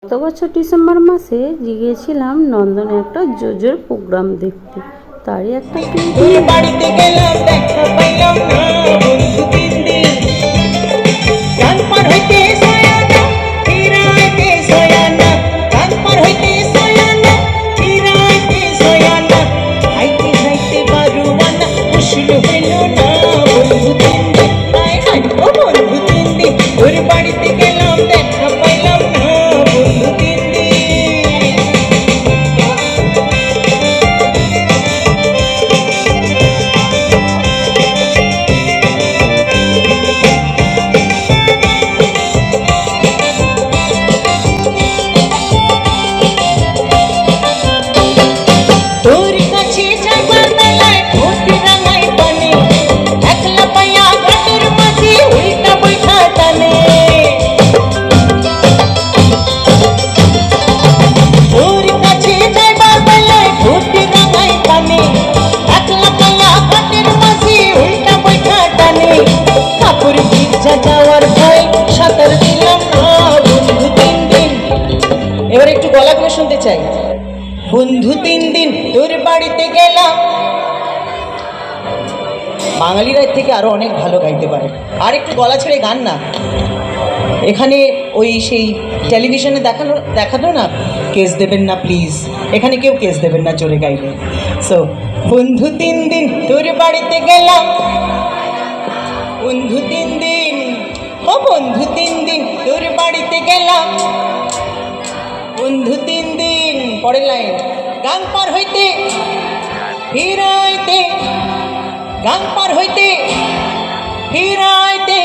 গত বছর ডিসেম্বর মাসে গিয়েছিলাম নন্দনে একটা জোজোর প্রোগ্রাম দেখতে। তারই একটা বাড়িতে গেলাম, দেখা পাইলাম না বন্ধু তিন দিন। গান পার হইতে সয়ানা, ফিরাইতে সয়ানা, গান পার হইতে সয়ানা, ফিরাইতে সয়ানা, খাইতে খাইতে বারুয়ানা, উশুল হইল না বন্ধু তিন দিন। হায় হায় ও বন্ধু তিন দিন, তোর বাড়িতে গেলাম, দেখা পাইলাম না বন্ধু তিন দিন। এবার একটু গলা করে শুনতে চাই। বন্ধু তিন দিন তোর বাড়িতে গেলাম। বাঙালিরা এর থেকে আরো অনেক ভালো গাইতে পারে। আর একটু গলা ছেড়ে গান না। এখানে ওই সেই টেলিভিশনে দেখালো না, কেস দেবেন না প্লিজ। এখানে কেউ কেস দেবেন না চলে গাইলে। সো বন্ধু তিন দিন তোর বাড়িতে গেলাম, বন্ধু তিন দিন, ও বন্ধু তিন দিন তোর বাড়িতে গেলাম, বন্ধু তিন দিন। পরের লাইন, গান পার হইতে ফিরাইতে, গান পার হইতে ফিরাইতে,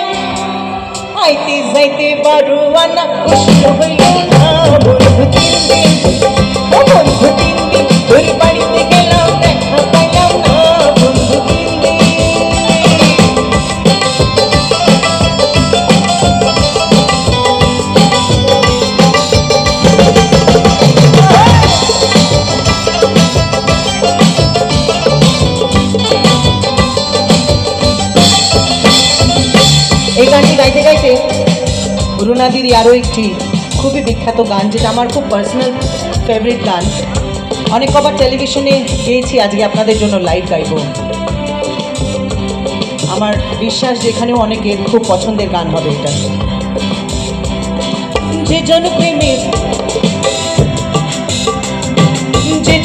আইতে যাইতে বারুয়ানা, উষ্ণ হইল না বন্ধু তিন দিন, ও বন্ধু তিন দিন তোর বাড়িতে গেলাম, দেখা পাইলাম না বন্ধু তিন দিন। এই গানটি গাইতে গাইতে রুনাদির আরও একটি খুবই বিখ্যাত গান, যেটা আমার খুব পার্সোনাল ফেভারিট গান। অনেক কবার টেলিভিশনে গেয়েছি, আজকে আপনাদের জন্য লাইভ গাইব। আমার বিশ্বাস যেখানেও অনেকের খুব পছন্দের গান হবে এটা। যে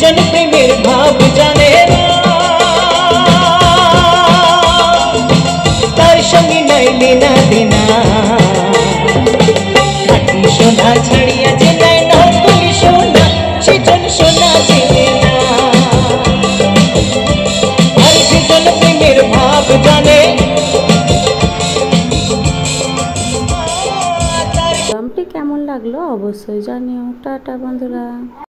জন প্রেমের ভাব জানে না, তার সঙ্গে নাইলে না দেনা, খাঁটি সোনা ছাড়িয়া যে নাই নকলি সোনা, সেজন সোনা চেনে না। আর সেজন প্রেমের ভাব জানে। প্রোগ্রামটি কেমন লাগলো অবশ্যই জানিও। টাটা বন্ধুরা।